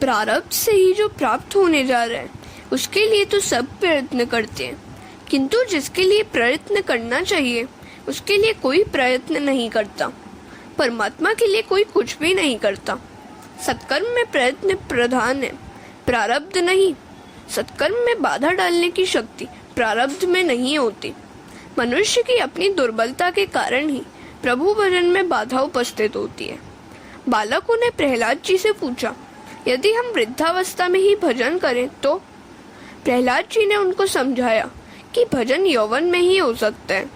प्रारब्ध से ही जो प्राप्त होने जा रहा है उसके लिए तो सब प्रयत्न करते हैं, किंतु जिसके लिए प्रयत्न करना चाहिए उसके लिए कोई प्रयत्न नहीं करता। परमात्मा के लिए कोई कुछ भी नहीं करता। सत्कर्म में प्रयत्न प्रधान है, प्रारब्ध नहीं। सत्कर्म में बाधा डालने की शक्ति प्रारब्ध में नहीं होती। मनुष्य की अपनी दुर्बलता के कारण ही प्रभु भजन में बाधा उपस्थित होती है। बालकों ने प्रहलाद जी से पूछा, यदि हम वृद्धावस्था में ही भजन करें तो? प्रहलाद जी ने उनको समझाया कि भजन यौवन में ही हो सकता है।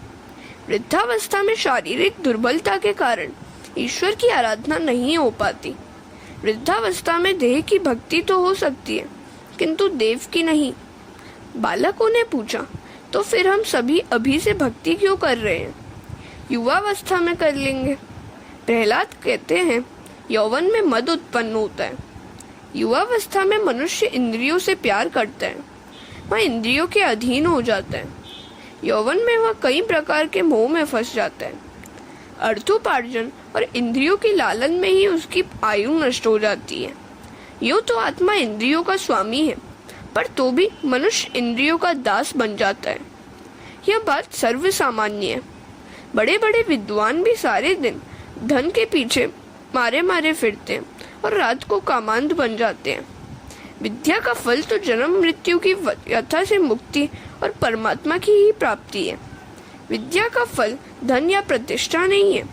वृद्धावस्था में शारीरिक दुर्बलता के कारण ईश्वर की आराधना नहीं हो पाती। वृद्धावस्था में देह की भक्ति तो हो सकती है, किंतु देव की नहीं। बालकों ने पूछा, तो फिर हम सभी अभी से भक्ति क्यों कर रहे हैं? युवावस्था में कर लेंगे। प्रहलाद कहते हैं, यौवन में मद उत्पन्न होता है। युवावस्था में मनुष्य इंद्रियों से प्यार करता है, वह इंद्रियों के अधीन हो जाता है। यौवन में वह कई प्रकार के मोह में फंस जाता है। अर्थोपार्जन और इंद्रियों की लालन में ही उसकी आयु नष्ट हो जाती है। यूं तो आत्मा इंद्रियों का स्वामी है, पर तो भी मनुष्य इंद्रियों का दास बन जाता है। यह बात सर्व सामान्य है। बड़े बड़े विद्वान भी सारे दिन धन के पीछे मारे मारे फिरते हैं और रात को कामांध बन जाते हैं। विद्या का फल तो जन्म मृत्यु की व्यथा से मुक्ति और परमात्मा की ही प्राप्ति है। विद्या का फल धन या प्रतिष्ठा नहीं है।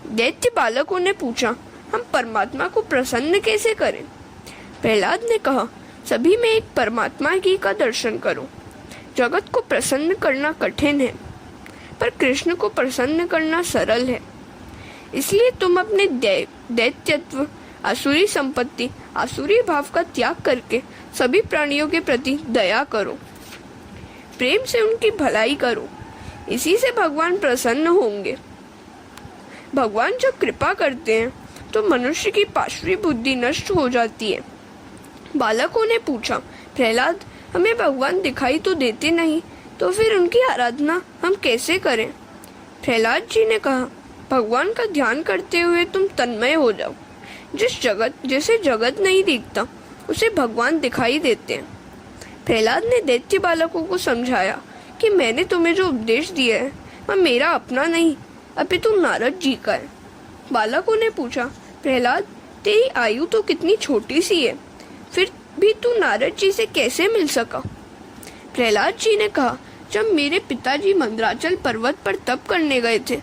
दैत्य बालकों ने पूछा, हम परमात्मा को प्रसन्न कैसे करें? प्रहलाद ने कहा, सभी में एक परमात्मा की का दर्शन करो। जगत को प्रसन्न करना कठिन है, पर कृष्ण को प्रसन्न करना सरल है। इसलिए तुम अपने दैत्यत्व, आसुरी संपत्ति, आसुरी भाव का त्याग करके सभी प्राणियों के प्रति दया करो, प्रेम से उनकी भलाई करो। इसी से भगवान प्रसन्न होंगे। भगवान जब कृपा करते हैं तो मनुष्य की पाशवी बुद्धि नष्ट हो जाती है। बालकों ने पूछा, प्रहलाद, हमें भगवान दिखाई तो देते नहीं, तो फिर उनकी आराधना हम कैसे करें? प्रहलाद जी ने कहा, भगवान का ध्यान करते हुए तुम तन्मय हो जाओ। जिसे जगत नहीं दिखता उसे भगवान दिखाई देते हैं। प्रहलाद ने दैत्य बालकों को समझाया कि मैंने तुम्हें जो उपदेश दिया है वह मेरा अपना नहीं, अपितु नारद जी का है। बालकों ने पूछा, प्रहलाद, तेरी आयु तो कितनी छोटी सी है, फिर भी तू नारद जी से कैसे मिल सका? प्रहलाद जी ने कहा, जब मेरे पिताजी मंदराचल पर्वत पर तप करने गए थे,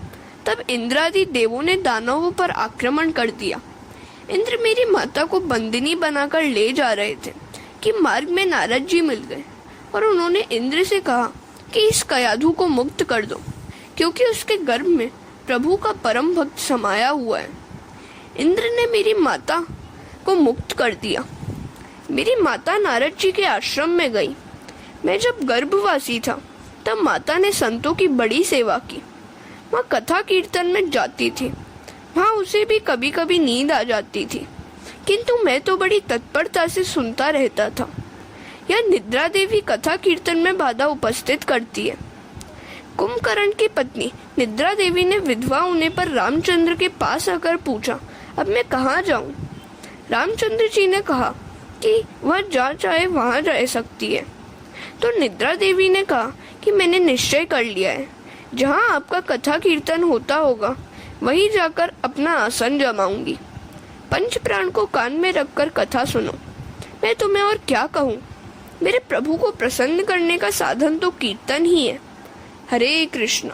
तब इंद्रादि देवों ने दानवों पर आक्रमण कर दिया। इंद्र मेरी माता को बंदिनी बनाकर ले जा रहे थे कि मार्ग में नारद जी मिल गए और उन्होंने इंद्र से कहा कि इस कयाधु को मुक्त कर दो, क्योंकि उसके गर्भ में प्रभु का परम भक्त समाया हुआ है। इंद्र ने मेरी माता को मुक्त कर दिया। मेरी माता नारद जी के आश्रम में गई। मैं जब गर्भवासी था तब माता ने संतों की बड़ी सेवा की। वह कथा कीर्तन में जाती थी। वहाँ उसे भी कभी कभी नींद आ जाती थी, किंतु मैं तो बड़ी तत्परता से सुनता रहता था। यह निद्रा देवी कथा कीर्तन में बाधा उपस्थित करती है। कुंभकर्ण की पत्नी निद्रा देवी ने विधवा होने पर रामचंद्र के पास आकर पूछा, अब मैं कहाँ जाऊँ? रामचंद्र जी ने कहा कि वह जहाँ चाहे वहाँ जा सकती है। तो निद्रा देवी ने कहा कि मैंने निश्चय कर लिया है, जहाँ आपका कथा कीर्तन होता होगा वहीं जाकर अपना आसन जमाऊंगी। पंच प्राण को कान में रखकर कथा सुनो। मैं तुम्हें और क्या कहूँ? मेरे प्रभु को प्रसन्न करने का साधन तो कीर्तन ही है। हरे कृष्ण।